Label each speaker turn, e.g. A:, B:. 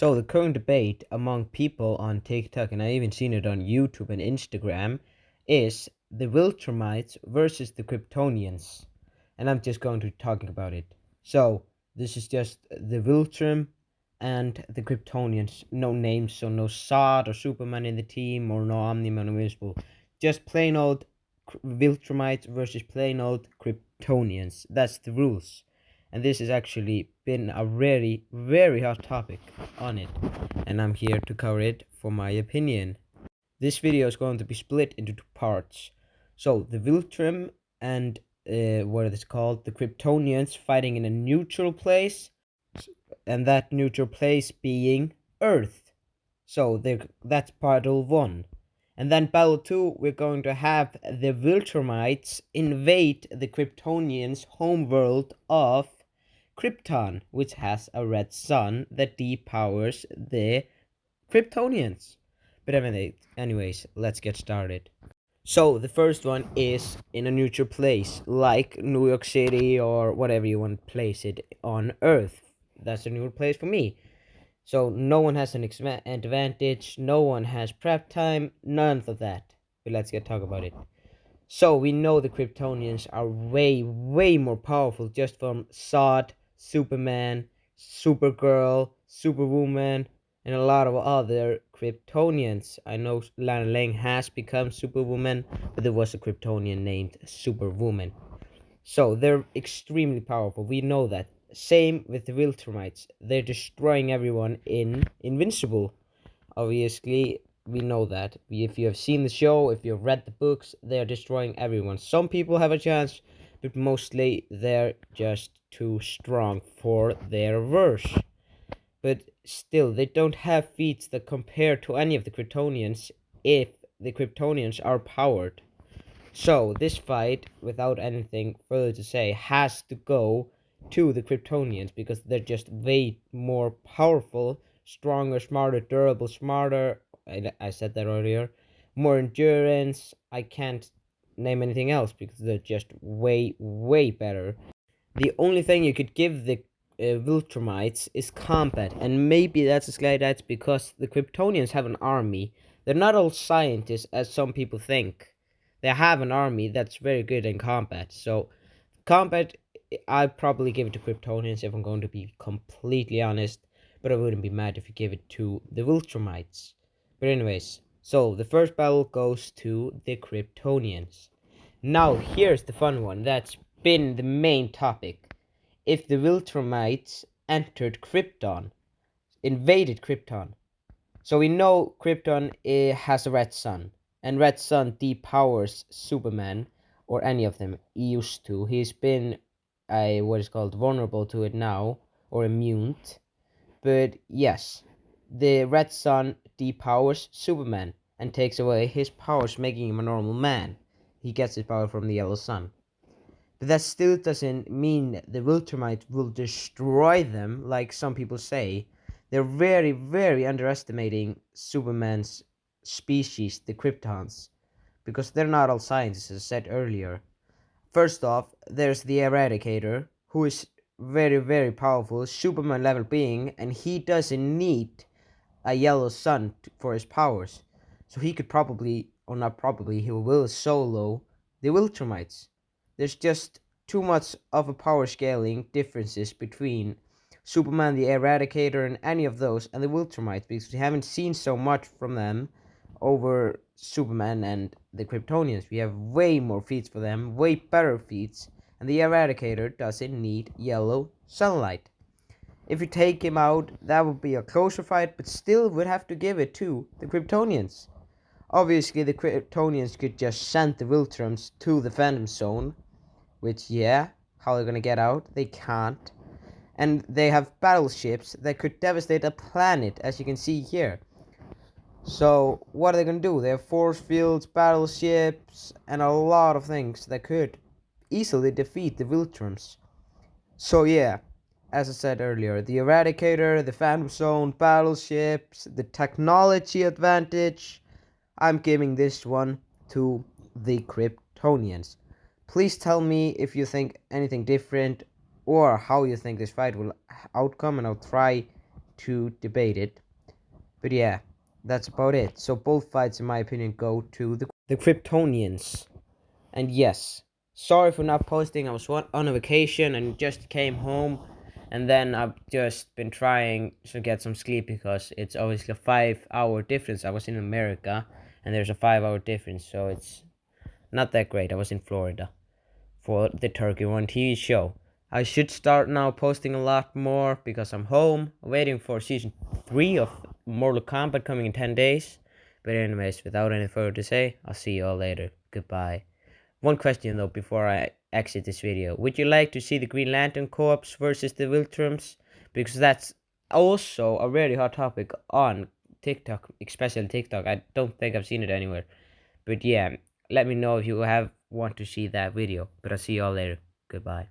A: So the current debate among people on TikTok, and I even seen it on YouTube and Instagram, is the Viltrumites versus the Kryptonians. And I'm just going to talking about it. So this is just the Viltrum and the Kryptonians. No names, so no Zod or Superman in the team, or no Omni or Invincible. Just plain old Viltrumites versus plain old Kryptonians. That's the rules. And this has actually been a very, very hot topic on it, and I'm here to cover it for my opinion. This video is going to be split into two parts. So the Viltrum and what is it called? The Kryptonians fighting in a neutral place, and that neutral place being Earth. So that's battle 1. And then battle 2, we're going to have the Viltrumites invade the Kryptonians' homeworld of Krypton, which has a red sun that depowers the Kryptonians. But anyways, let's get started. So the first one is in a neutral place, like New York City or whatever you want to place it on Earth. That's a neutral place for me. So no one has an advantage, no one has prep time, none of that. But let's get talk about it. So we know the Kryptonians are way, way more powerful just from Zod, Superman, Supergirl, Superwoman, and a lot of other Kryptonians. I know Lana Lang has become Superwoman, but there was a Kryptonian named Superwoman. So they're extremely powerful. We know that. Same with the Viltrumites. They're destroying everyone in Invincible. Obviously, we know that. If you have seen the show, if you've read the books, they are destroying everyone. Some people have a chance, but mostly they're just too strong for their verse. But still, they don't have feats that compare to any of the Kryptonians if the Kryptonians are powered. So, this fight, without anything further to say, has to go to the Kryptonians because they're just way more powerful, stronger, smarter, durable, smarter. I said that earlier. More endurance. I can't name anything else because they're just way, way better. The only thing you could give the Viltrumites is combat, and maybe that's a slight edge because the Kryptonians have an army. They're not all scientists, as some people think. They have an army that's very good in combat. So, combat, I'd probably give it to Kryptonians if I'm going to be completely honest, but I wouldn't be mad if you give it to the Viltrumites. But anyways, so the first battle goes to the Kryptonians. Now, here's the fun one that's been the main topic. If the Viltrumites entered Krypton, invaded Krypton. So we know Krypton has a red sun, and red sun depowers Superman, or any of them. He used to. He's been what is called vulnerable to it now, or immune. But yes, the red sun depowers Superman and takes away his powers, making him a normal man. He gets his power from the yellow sun. But that still doesn't mean the Viltrumites will destroy them, like some people say. They're very, very underestimating Superman's species, the Kryptons, because they're not all scientists, as I said earlier. First off, there's the Eradicator, who is very, very powerful, Superman level being, and he doesn't need a yellow sun for his powers. So he could probably, or not probably, he will solo the Viltrumites. There's just too much of a power scaling differences between Superman, the Eradicator, and any of those, and the Viltrumites, because we haven't seen so much from them over Superman and the Kryptonians. We have way more feats for them, way better feats, and the Eradicator doesn't need yellow sunlight. If you take him out, that would be a closer fight, but still would have to give it to the Kryptonians. Obviously, the Kryptonians could just send the Viltrums to the Phantom Zone, which, yeah, how they're gonna get out? They can't. And they have battleships that could devastate a planet, as you can see here. So, what are they gonna do? They have force fields, battleships, and a lot of things that could easily defeat the Viltrums. So, yeah, as I said earlier, the Eradicator, the Phantom Zone, battleships, the technology advantage. I'm giving this one to the Kryptonians. Please tell me if you think anything different or how you think this fight will outcome, and I'll try to debate it. But yeah, that's about it. So both fights, in my opinion, go to the Kryptonians. And yes, sorry for not posting. I was on a vacation and just came home. And then I've just been trying to get some sleep because it's obviously a 5 hour difference. I was in America and there's a 5 hour difference. So it's not that great. I was in Florida for the Turkey One TV show. I should start now posting a lot more because I'm home waiting for season 3 of Mortal Kombat coming in 10 days. But anyways, without any further to say, I'll see you all later. Goodbye. One question though before I exit this video. Would you like to see the Green Lantern co-ops versus the Viltrums? Because that's also a very hot topic on TikTok, especially TikTok. I don't think I've seen it anywhere. But yeah, let me know if you want to see that video. But I'll see you all later. Goodbye.